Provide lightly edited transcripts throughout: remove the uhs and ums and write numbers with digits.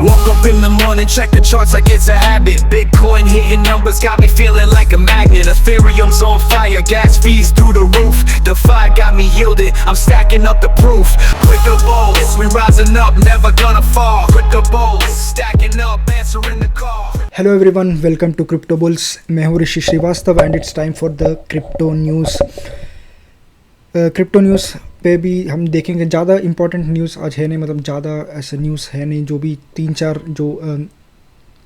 Woke up in the morning, check the charts like it's a habit. Bitcoin hitting numbers got me feeling like a magnet. Ethereum's on fire, gas fees through the roof. DeFi got me yielded, I'm stacking up the proof. Crypto bulls, we rising up, never gonna fall. Crypto bulls, stacking up, answering the call. Hello everyone, welcome to crypto bulls. मैं हूँ Rishi Srivastava and it's time for the crypto news. Crypto news पे भी हम देखेंगे। ज़्यादा important news आज है नहीं, मतलब ज़्यादा ऐसे न्यूज़ है नहीं। जो भी 3-4 जो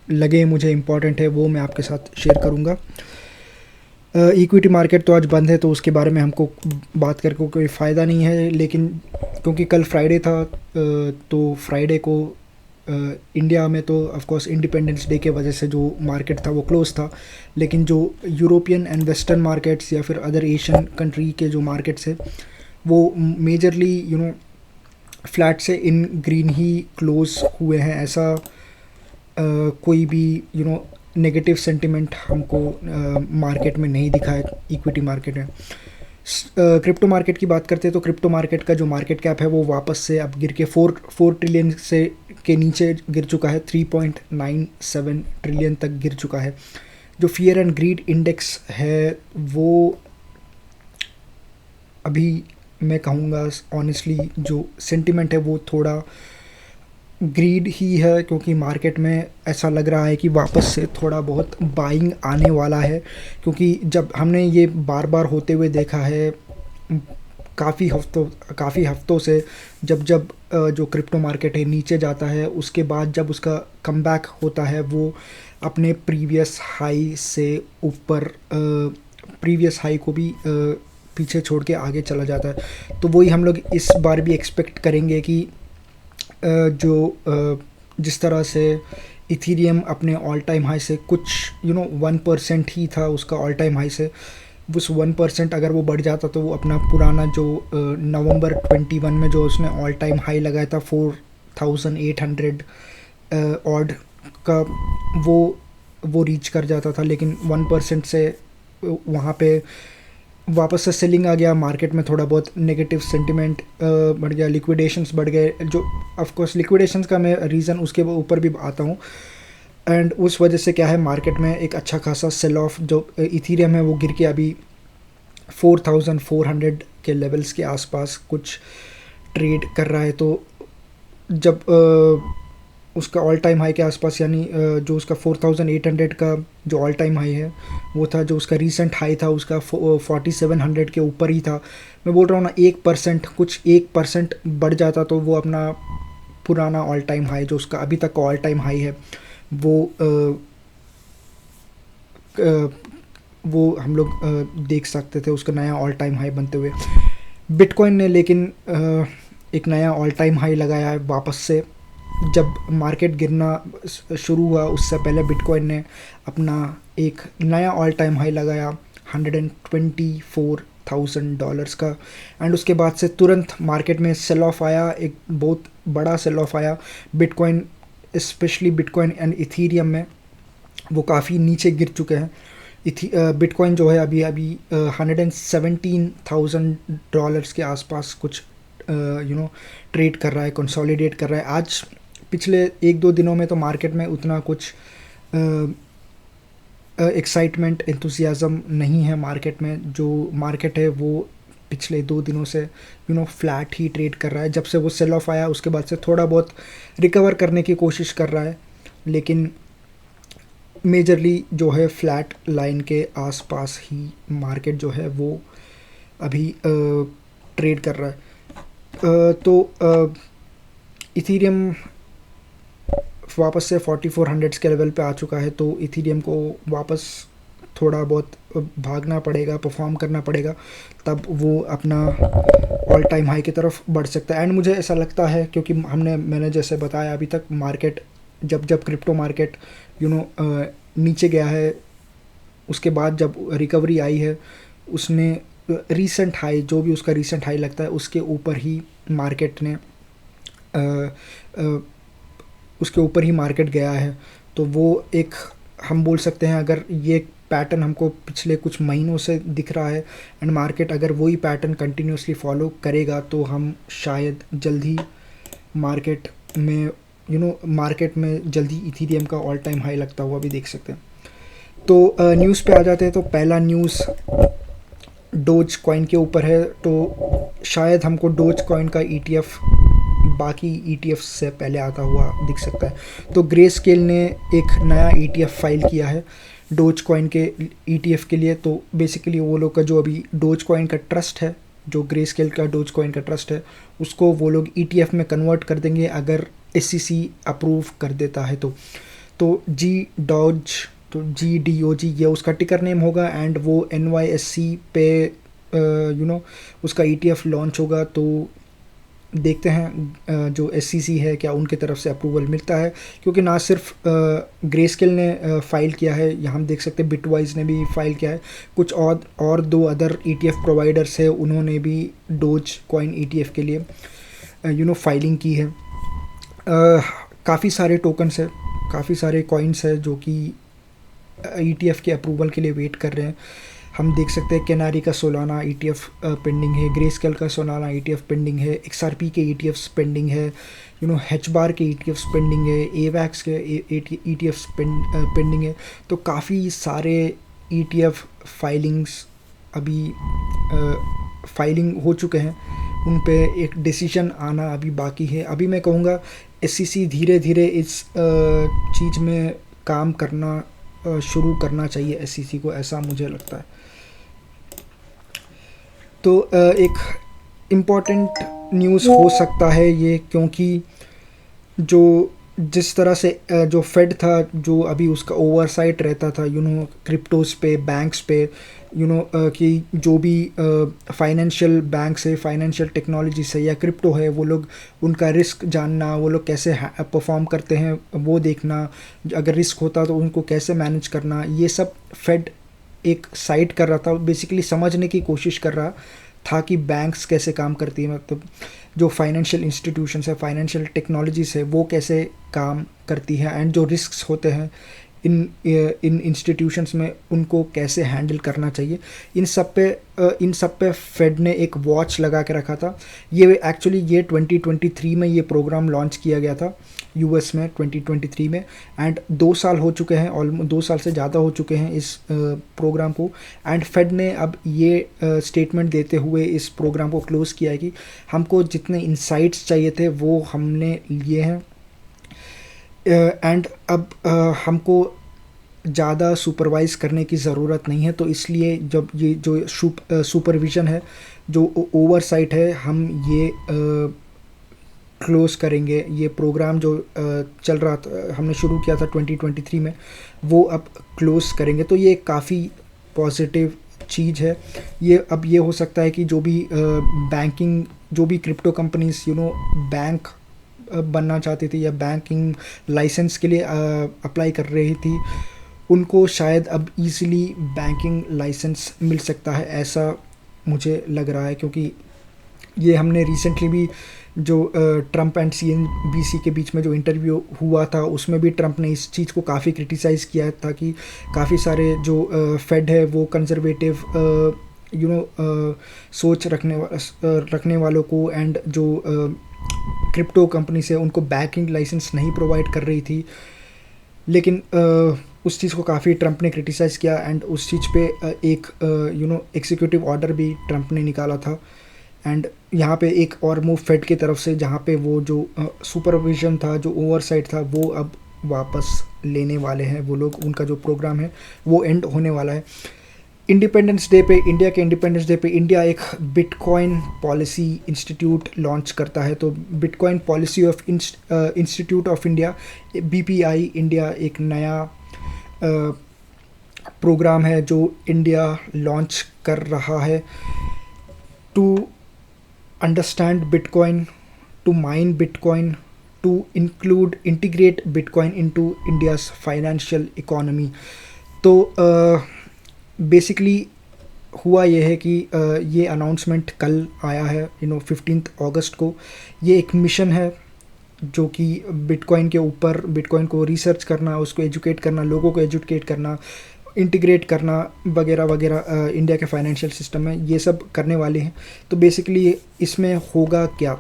लगे मुझे इम्पॉर्टेंट है वो मैं आपके साथ शेयर करूँगा। इक्विटी मार्केट तो आज बंद है, तो उसके बारे में हमको बात करके कोई फ़ायदा नहीं है। लेकिन क्योंकि कल फ्राइडे था, तो फ्राइडे को इंडिया में तो ऑफ कोर्स इंडिपेंडेंस डे के वजह से जो मार्केट था वो क्लोज था। लेकिन जो यूरोपियन एंड वेस्टर्न मार्केट्स या फिर अदर एशियन कंट्री के जो मार्केट्स है वो मेजरली फ्लैट से इन ग्रीन ही क्लोज हुए हैं। ऐसा कोई भी नेगेटिव सेंटिमेंट हमको मार्केट में नहीं दिखा है, इक्विटी मार्केट में। क्रिप्टो मार्केट की बात करते हैं तो क्रिप्टो मार्केट का जो मार्केट कैप है वो वापस से अब गिर के 4 ट्रिलियन से के नीचे गिर चुका है। 3.97 ट्रिलियन तक गिर चुका है। जो फियर एंड ग्रीड इंडेक्स है वो अभी मैं कहूँगा ऑनेस्टली जो सेंटिमेंट है वो थोड़ा ग्रीड ही है, क्योंकि मार्केट में ऐसा लग रहा है कि वापस से थोड़ा बहुत बाइंग आने वाला है। क्योंकि जब हमने ये बार बार होते हुए देखा है काफ़ी हफ्तों से, जब जो क्रिप्टो मार्केट है नीचे जाता है, उसके बाद जब उसका कमबैक होता है वो अपने प्रीवियस हाई से ऊपर प्रीवियस हाई को भी पीछे छोड़ के आगे चला जाता है। तो वही हम लोग इस बार भी एक्सपेक्ट करेंगे कि जिस तरह से इथीरियम अपने ऑल टाइम हाई से कुछ 1% ही था उसका ऑल टाइम हाई से, उस 1% अगर वो बढ़ जाता तो वो अपना पुराना जो नवंबर 21 में जो उसने ऑल टाइम हाई लगाया था 4800 ऑड का, वो रीच कर जाता था। लेकिन 1% से वहाँ पे वापस से सेलिंग आ गया। मार्केट में थोड़ा बहुत नेगेटिव सेंटिमेंट बढ़ गया, लिक्विडेशंस बढ़ गए। जो ऑफ कोर्स लिक्विडेशंस का मैं रीज़न उसके ऊपर भी आता हूँ। एंड उस वजह से क्या है, मार्केट में एक अच्छा खासा सेल ऑफ जो इथीरियम है वो गिर के अभी 4400 के लेवल्स के आसपास कुछ ट्रेड कर रहा है। तो जब उसका ऑल टाइम हाई के आसपास, यानी जो उसका 4800 का जो ऑल टाइम हाई है वो था, जो उसका रीसेंट हाई था उसका 4700 के ऊपर ही था। मैं बोल रहा हूँ ना, 1% बढ़ जाता तो वो अपना पुराना ऑल टाइम हाई, जो उसका अभी तक का ऑल टाइम हाई है, वो हम लोग देख सकते थे उसका नया ऑल टाइम हाई बनते हुए। बिटकॉइन ने लेकिन एक नया ऑल टाइम हाई लगाया है वापस से। जब मार्केट गिरना शुरू हुआ उससे पहले बिटकॉइन ने अपना एक नया ऑल टाइम हाई लगाया $124,000 का। एंड उसके बाद से तुरंत मार्केट में सेल ऑफ आया, एक बहुत बड़ा सेल ऑफ आया। Bitcoin, specially bitcoin and Ethereum में वो काफ़ी नीचे गिर चुके हैं। बिटकॉइन जो है अभी $117,000 के आसपास कुछ ट्रेड कर रहा है, कंसोलिडेट कर रहा है। आज पिछले 1-2 दिनों में तो मार्केट में उतना कुछ एक्साइटमेंट, एंथुसियाज़म नहीं है मार्केट में। जो मार्केट है वो पिछले 2 दिनों से फ्लैट ही ट्रेड कर रहा है। जब से वो सेल ऑफ आया उसके बाद से थोड़ा बहुत रिकवर करने की कोशिश कर रहा है, लेकिन मेजरली जो है फ्लैट लाइन के आसपास ही मार्केट जो है वो अभी ट्रेड कर रहा है। तो इथीरियम वापस से 4400 के लेवल पे आ चुका है। तो इथीरियम को वापस थोड़ा बहुत भागना पड़ेगा, परफॉर्म करना पड़ेगा, तब वो अपना ऑल टाइम हाई की तरफ बढ़ सकता है। एंड मुझे ऐसा लगता है, क्योंकि मैंने जैसे बताया अभी तक मार्केट जब क्रिप्टो मार्केट नीचे गया है, उसके बाद जब रिकवरी आई है उसने रीसेंट हाई, जो भी उसका रीसेंट हाई लगता है उसके ऊपर ही मार्केट ने उसके ऊपर ही मार्केट गया है। तो वो एक हम बोल सकते हैं, अगर ये पैटर्न हमको पिछले कुछ महीनों से दिख रहा है एंड मार्केट अगर वही पैटर्न कंटिन्यूसली फॉलो करेगा तो हम शायद जल्द ही मार्केट में मार्केट में जल्दी इथीरियम का ऑल टाइम हाई लगता हुआ भी देख सकते हैं। तो न्यूज़ पे आ जाते हैं। तो पहला न्यूज़ डोज कॉइन के ऊपर है। तो शायद हमको डोज कॉइन का ETF बाकी ETF से पहले आता हुआ दिख सकता है। तो ग्रे स्केल ने एक नया ETF फाइल किया है डोज कॉइन के ETF के लिए। तो बेसिकली वो लोग का जो अभी डोज कॉइन का ट्रस्ट है, जो ग्रे स्केल का डोज कॉइन का ट्रस्ट है, उसको वो लोग ETF में कन्वर्ट कर देंगे अगर SEC अप्रूव कर देता है तो GDOG ये उसका टिकर नेम होगा एंड वो NYSE पे उसका ETF लॉन्च होगा। तो देखते हैं जो SEC है क्या उनके तरफ से अप्रूवल मिलता है, क्योंकि ना सिर्फ ग्रे स्केल ने फ़ाइल किया है, यहाँ हम देख सकते हैं बिटवाइज ने भी फाइल किया है, कुछ और दो अदर ETF प्रोवाइडर्स है उन्होंने भी डोज कॉइन ETF के लिए फाइलिंग की है। काफ़ी सारे टोकन्स है, काफ़ी सारे कॉइन्स है जो कि ETF के अप्रूवल के लिए वेट कर रहे हैं। हम देख सकते हैं कैनारी का सोलाना ETF पेंडिंग है, ग्रे स्केल का सोलाना ETF पेंडिंग है, XRP के ETFs पेंडिंग है, HBAR के ETFs पेंडिंग है, AVAX के ETFs पेंडिंग है। तो काफ़ी सारे ETF फाइलिंग्स अभी फाइलिंग हो चुके हैं, उन पे एक डिसीजन आना अभी बाकी है। अभी मैं कहूँगा SEC धीरे धीरे इस चीज़ में काम करना शुरू करना चाहिए SEC को, ऐसा मुझे लगता है। तो एक इम्पॉर्टेंट न्यूज़ हो सकता है ये, क्योंकि जिस तरह से जो फेड था, जो अभी उसका ओवरसाइट रहता था क्रिप्टोस पे, बैंक्स पे, कि जो भी फाइनेंशियल बैंक्स है, फाइनेंशियल टेक्नोलॉजी से या क्रिप्टो है, वो लोग उनका रिस्क जानना, वो लोग कैसे परफॉर्म करते हैं वो देखना, अगर रिस्क होता तो उनको कैसे मैनेज करना, ये सब फेड एक साइड कर रहा था, बेसिकली समझने की कोशिश कर रहा था कि बैंक्स कैसे काम करती है, मतलब जो फाइनेंशियल इंस्टीट्यूशंस है, फाइनेंशियल टेक्नोलॉजीज है, वो कैसे काम करती है एंड जो रिस्क्स होते हैं इन इंस्टीट्यूशंस में उनको कैसे हैंडल करना चाहिए। इन सब पे फेड ने एक वॉच लगा के रखा था। ये एक्चुअली ये 2023 में ये प्रोग्राम लॉन्च किया गया था US में 2023 में, एंड 2 साल हो चुके हैं, ऑलमोस्ट 2 साल से ज़्यादा हो चुके हैं इस प्रोग्राम को। एंड फेड ने अब ये स्टेटमेंट देते हुए इस प्रोग्राम को क्लोज़ किया है कि हमको जितने इंसाइट्स चाहिए थे वो हमने लिए हैं, एंड अब हमको ज़्यादा सुपरवाइज़ करने की ज़रूरत नहीं है। तो इसलिए जब ये जो सुपरविज़न है, जो ओवरसाइट है, हम ये क्लोज़ करेंगे। ये प्रोग्राम जो चल रहा था, हमने शुरू किया था 2023 में, वो अब क्लोज़ करेंगे। तो ये काफ़ी पॉजिटिव चीज़ है। ये अब ये हो सकता है कि जो भी बैंकिंग, जो भी क्रिप्टो कंपनीज बैंक बनना चाहती थी या बैंकिंग लाइसेंस के लिए अप्लाई कर रही थी, उनको शायद अब इजीली बैंकिंग लाइसेंस मिल सकता है, ऐसा मुझे लग रहा है। क्योंकि ये हमने रिसेंटली भी जो ट्रंप एंड CNBC के बीच में जो इंटरव्यू हुआ था, उसमें भी ट्रंप ने इस चीज़ को काफ़ी क्रिटिसाइज़ किया था कि काफ़ी सारे जो फेड है वो कंजर्वेटिव सोच रखने वालों को एंड जो क्रिप्टो कंपनी से उनको बैंकिंग लाइसेंस नहीं प्रोवाइड कर रही थी। लेकिन उस चीज़ को काफ़ी ट्रंप ने क्रिटिसाइज़ किया एंड उस चीज़ पे एक एग्जीक्यूटिव ऑर्डर भी ट्रंप ने निकाला था। एंड यहाँ पे एक और मूव फेड की तरफ से, जहाँ पे वो जो सुपरविज़न था, जो ओवरसाइट था, वो अब वापस लेने वाले हैं वो लोग। उनका जो प्रोग्राम है वो एंड होने वाला है। इंडिपेंडेंस डे पे, इंडिया के इंडिपेंडेंस डे पे इंडिया एक बिटकॉइन पॉलिसी इंस्टीट्यूट लॉन्च करता है। तो bitcoin policy of institute of India, BPI India, एक नया प्रोग्राम है जो इंडिया लॉन्च कर रहा है to understand bitcoin, to mine bitcoin, to integrate bitcoin into India's financial economy. तो बेसिकली हुआ ये है कि ये अनाउंसमेंट कल आया है 15 अगस्त को। ये एक मिशन है जो कि बिटकॉइन के ऊपर, बिटकॉइन को रिसर्च करना, उसको एजुकेट करना, लोगों को एजुकेट करना, इंटीग्रेट करना वगैरह वगैरह इंडिया के फाइनेंशियल सिस्टम में, ये सब करने वाले हैं। तो बेसिकली इसमें होगा क्या,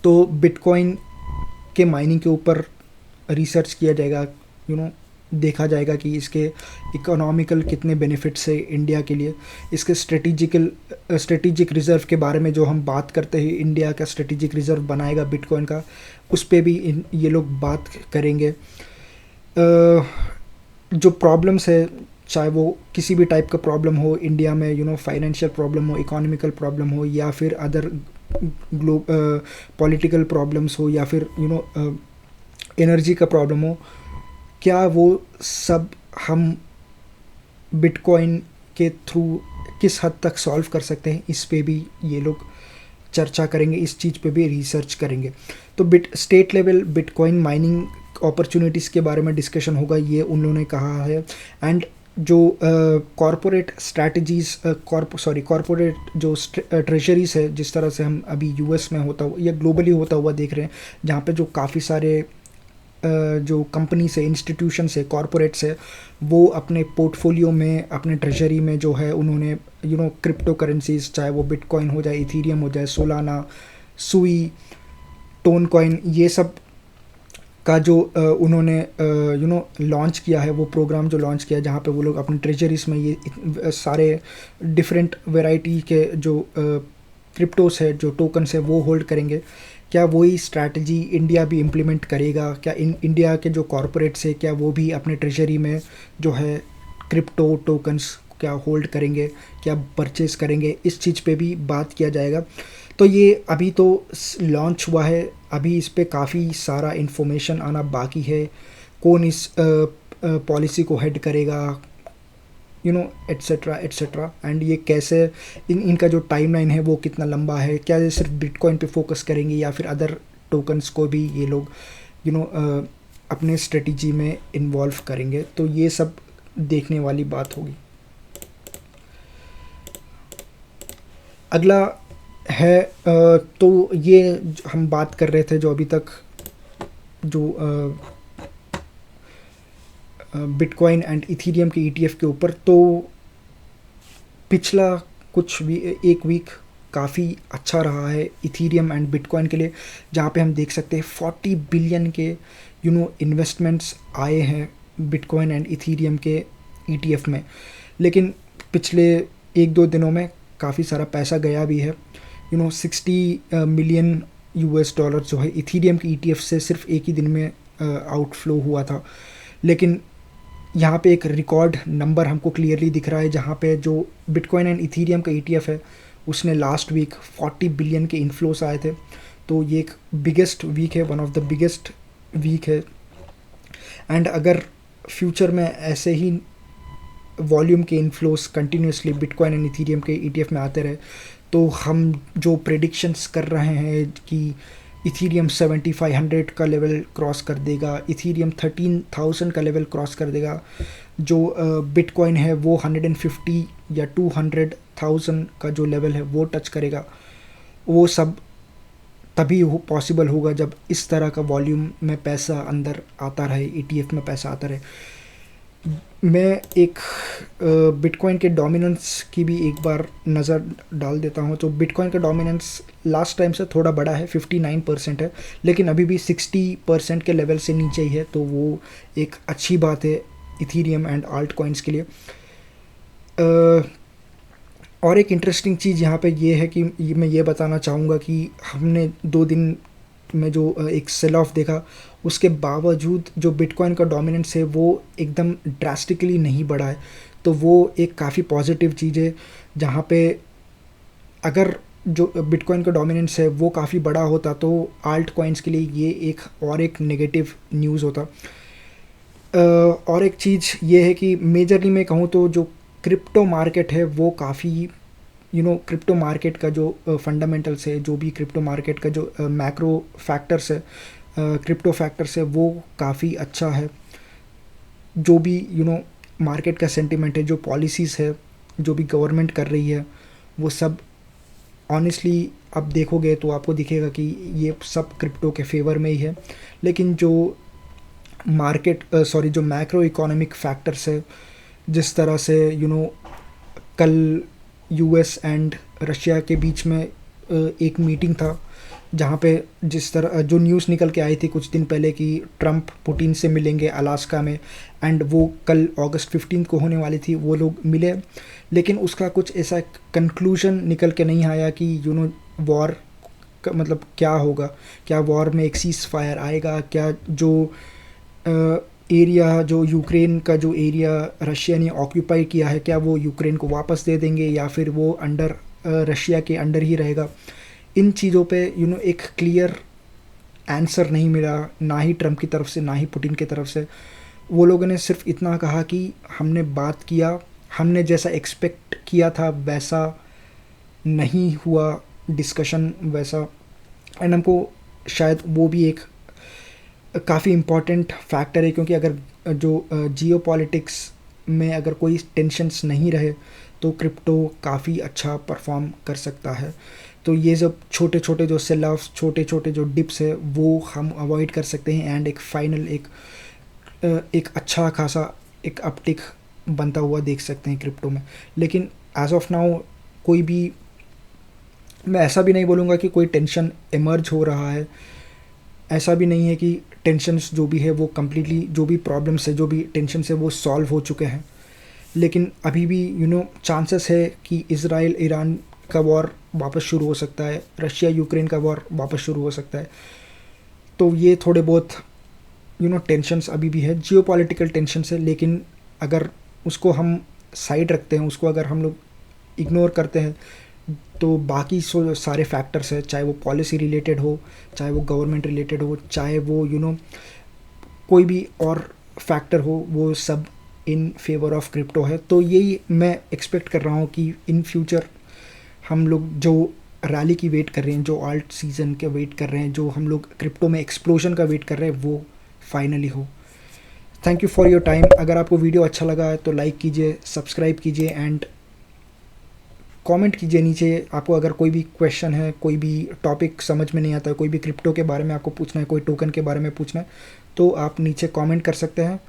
तो बिटकॉइन के माइनिंग के ऊपर रिसर्च किया जाएगा, देखा जाएगा कि इसके इकोनॉमिकल कितने बेनिफिट्स है इंडिया के लिए। इसके स्ट्रेटिजिक रिज़र्व के बारे में जो हम बात करते हैं, इंडिया का स्ट्रेटिजिक रिज़र्व बनाएगा बिटकॉइन का, उस पर भी ये लोग बात करेंगे। जो प्रॉब्लम्स है, चाहे वो किसी भी टाइप का प्रॉब्लम हो इंडिया में, फाइनेंशियल प्रॉब्लम हो, इकोनॉमिकल प्रॉब्लम हो, या फिर अदर पॉलिटिकल प्रॉब्लम्स हो, या फिर एनर्जी का प्रॉब्लम हो, क्या वो सब हम बिटकॉइन के थ्रू किस हद तक सॉल्व कर सकते हैं, इस पे भी ये लोग चर्चा करेंगे, इस चीज़ पे भी रिसर्च करेंगे। तो state level bitcoin mining opportunities के बारे में डिस्कशन होगा, ये उन्होंने कहा है। एंड जो कॉरपोरेट स्ट्रैटेजीज़ कॉरपोरेट जो ट्रेजरीज़ है, जिस तरह से हम अभी यूएस में होता हुआ या ग्लोबली होता हुआ देख रहे हैं, जहाँ पे जो काफ़ी सारे जो कंपनीज है, इंस्टीट्यूशंस है, कॉरपोरेट्स है, वो अपने पोर्टफोलियो में, अपने ट्रेजरी में जो है उन्होंने क्रिप्टो करेंसीज, चाहे वो बिटकॉइन हो जाए, इथीरियम हो जाए, सोलाना, सुई, टोन कॉइन, ये सब का जो उन्होंने लॉन्च किया है, वो प्रोग्राम जो लॉन्च किया है, जहाँ पे वो लोग अपने ट्रेजरीज में ये सारे डिफरेंट वैरायटी के जो क्रिप्टोस है, जो टोकन्स है, वो होल्ड करेंगे। क्या वही स्ट्रैटेजी इंडिया भी इम्प्लीमेंट करेगा? क्या इंडिया के जो कॉरपोरेट्स है, क्या वो भी अपने ट्रेजरी में जो है क्रिप्टो टोकन्स क्या होल्ड करेंगे, क्या परचेज करेंगे? इस चीज़ पे भी बात किया जाएगा। तो ये अभी तो लॉन्च हुआ है, अभी इस पे काफ़ी सारा इन्फॉर्मेशन आना बाकी है। कौन इस पॉलिसी को हेड करेगा, एट्सेट्रा एट्सेट्रा। एंड ये कैसे इनका जो टाइमलाइन है वो कितना लंबा है, क्या ये सिर्फ बिटकॉइन पे फोकस करेंगे या फिर अदर टोकन्स को भी ये लोग अपने स्ट्रेटजी में इन्वॉल्व करेंगे? तो ये सब देखने वाली बात होगी। अगला है तो ये हम बात कर रहे थे जो अभी तक जो बिटकॉइन एंड इथीरियम के ETF के ऊपर। तो पिछला एक वीक काफ़ी अच्छा रहा है इथीरियम एंड बिटकॉइन के लिए, जहाँ पे हम देख सकते हैं 40 बिलियन के इन्वेस्टमेंट्स आए हैं बिटकॉइन एंड इथीरियम के ETF में। लेकिन पिछले 1-2 दिनों में काफ़ी सारा पैसा गया भी है। 60 मिलियन $US जो है इथीरियम की ETF से सिर्फ एक ही दिन में आउटफ्लो हुआ था। लेकिन यहाँ पे एक रिकॉर्ड नंबर हमको क्लियरली दिख रहा है, जहाँ पे जो बिटकॉइन एंड इथीरियम का ETF है, उसने लास्ट वीक 40 बिलियन के इन्फ्लोस आए थे। तो ये एक बिगेस्ट वीक है, one of the biggest week है। एंड अगर फ्यूचर में ऐसे ही वॉल्यूम के inflows continuously bitcoin and ethereum के ETF में आते रहे, तो हम जो प्रेडिक्शंस कर रहे हैं कि इथीरियम 7500 का लेवल क्रॉस कर देगा, इथीरियम 13,000 का लेवल क्रॉस कर देगा, जो बिटकॉइन है वो 150 या 200,000 का जो लेवल है वो टच करेगा, वो सब तभी पॉसिबल होगा जब इस तरह का वॉल्यूम में पैसा अंदर आता रहे, ETF में पैसा आता रहे। मैं एक बिटकॉइन के डोमिनेंस की भी एक बार नज़र डाल देता हूँ। तो बिटकॉइन का डोमिनेंस लास्ट टाइम से थोड़ा बड़ा है, 59% है, लेकिन अभी भी 60% के लेवल से नीचे ही है। तो वो एक अच्छी बात है इथीरियम एंड आल्ट कॉइन्स के लिए। और एक इंटरेस्टिंग चीज़ यहाँ पे ये है कि मैं ये बताना चाहूँगा कि हमने 2 दिन में जो एक सेल ऑफ देखा, उसके बावजूद जो बिटकॉइन का डोमिनेंस है वो एकदम ड्रास्टिकली नहीं बढ़ा है। तो वो एक काफ़ी पॉजिटिव चीज़ है, जहाँ पे अगर जो बिटकॉइन का डोमिनेंस है वो काफ़ी बड़ा होता तो आल्ट कॉइन्स के लिए ये एक नेगेटिव न्यूज़ होता। और एक चीज़ ये है कि मेजरली मैं कहूँ तो जो क्रिप्टो मार्केट है वो काफ़ी क्रिप्टो मार्केट का जो फंडामेंटल्स है, जो भी क्रिप्टो मार्केट का जो मैक्रो फैक्टर्स है, क्रिप्टो फैक्टर्स है, वो काफ़ी अच्छा है। जो भी मार्केट का सेंटिमेंट है, जो पॉलिसीज़ है, जो भी गवर्नमेंट कर रही है, वो सब ऑनेस्टली आप देखोगे तो आपको दिखेगा कि ये सब क्रिप्टो के फेवर में ही है। लेकिन जो जो मैक्रो इकोनॉमिक फैक्टर्स है, जिस तरह से कल US एंड रशिया के बीच में एक मीटिंग था, जहाँ पे जिस तरह जो न्यूज़ निकल के आई थी कुछ दिन पहले कि ट्रंप पुतिन से मिलेंगे अलास्का में, एंड वो कल अगस्त 15 को होने वाली थी, वो लोग मिले, लेकिन उसका कुछ ऐसा कंक्लूजन निकल के नहीं आया कि वॉर का मतलब क्या होगा, क्या वॉर में एक सीज फायर आएगा, क्या जो एरिया जो यूक्रेन का जो एरिया रशिया ने ऑक्यूपाई किया है क्या वो यूक्रेन को वापस दे देंगे या फिर वो अंडर रशिया के अंडर ही रहेगा। इन चीज़ों पे एक क्लियर आंसर नहीं मिला, ना ही ट्रम्प की तरफ से ना ही पुतिन की तरफ से। वो लोगों ने सिर्फ इतना कहा कि हमने बात किया, हमने जैसा एक्सपेक्ट किया था वैसा नहीं हुआ डिस्कशन वैसा, एंड हमको शायद वो भी एक काफ़ी इम्पॉर्टेंट फैक्टर है, क्योंकि अगर जो जियोपॉलिटिक्स में अगर कोई टेंशन्स नहीं रहे तो क्रिप्टो काफ़ी अच्छा परफॉर्म कर सकता है। तो ये सब छोटे छोटे जो सेल ऑफ्स, छोटे छोटे जो डिप्स है वो हम अवॉइड कर सकते हैं, एंड एक फाइनल एक अच्छा खासा एक अपटिक बनता हुआ देख सकते हैं क्रिप्टो में। लेकिन एज ऑफ नाउ कोई भी, मैं ऐसा भी नहीं बोलूँगा कि कोई टेंशन इमर्ज हो रहा है, ऐसा भी नहीं है कि टेंशन्स जो भी है वो कम्प्लीटली, जो भी प्रॉब्लम्स है, जो भी टेंशन्स है वो सॉल्व हो चुके हैं। लेकिन अभी भी चांसेस है कि इज़राइल ईरान का वॉर वापस शुरू हो सकता है, रशिया यूक्रेन का वॉर वापस शुरू हो सकता है। तो ये थोड़े बहुत टेंशन्स अभी भी है, जियोपॉलिटिकल टेंशन्स है, लेकिन अगर उसको हम साइड रखते हैं, उसको अगर हम लोग इग्नोर करते हैं, तो बाकी सारे फैक्टर्स है, चाहे वो पॉलिसी रिलेटेड हो, चाहे वो गवर्नमेंट रिलेटेड हो, चाहे वो कोई भी और फैक्टर हो, वो सब इन फेवर ऑफ क्रिप्टो है। तो यही मैं एक्सपेक्ट कर रहा हूँ कि इन फ्यूचर हम लोग जो रैली की वेट कर रहे हैं, जो आल्ट सीज़न के वेट कर रहे हैं, जो हम लोग क्रिप्टो में एक्सप्लोजन का वेट कर रहे हैं, वो फाइनली हो। Thank you for your time. अगर आपको वीडियो अच्छा लगा है तो लाइक कीजिए, सब्सक्राइब कीजिए, एंड कमेंट कीजिए नीचे। आपको अगर कोई भी क्वेश्चन है, कोई भी टॉपिक समझ में नहीं आता है, कोई भी क्रिप्टो के बारे में आपको पूछना है, कोई टोकन के बारे में पूछना है, तो आप नीचे कमेंट कर सकते हैं।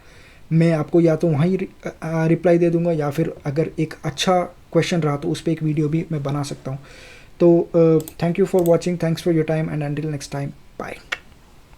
मैं आपको या तो वहीं रिप्लाई दे दूंगा, या फिर अगर एक अच्छा क्वेश्चन रहा तो उस पर एक वीडियो भी मैं बना सकता हूँ। तो thank you for watching, thanks for your time, and until next time, bye.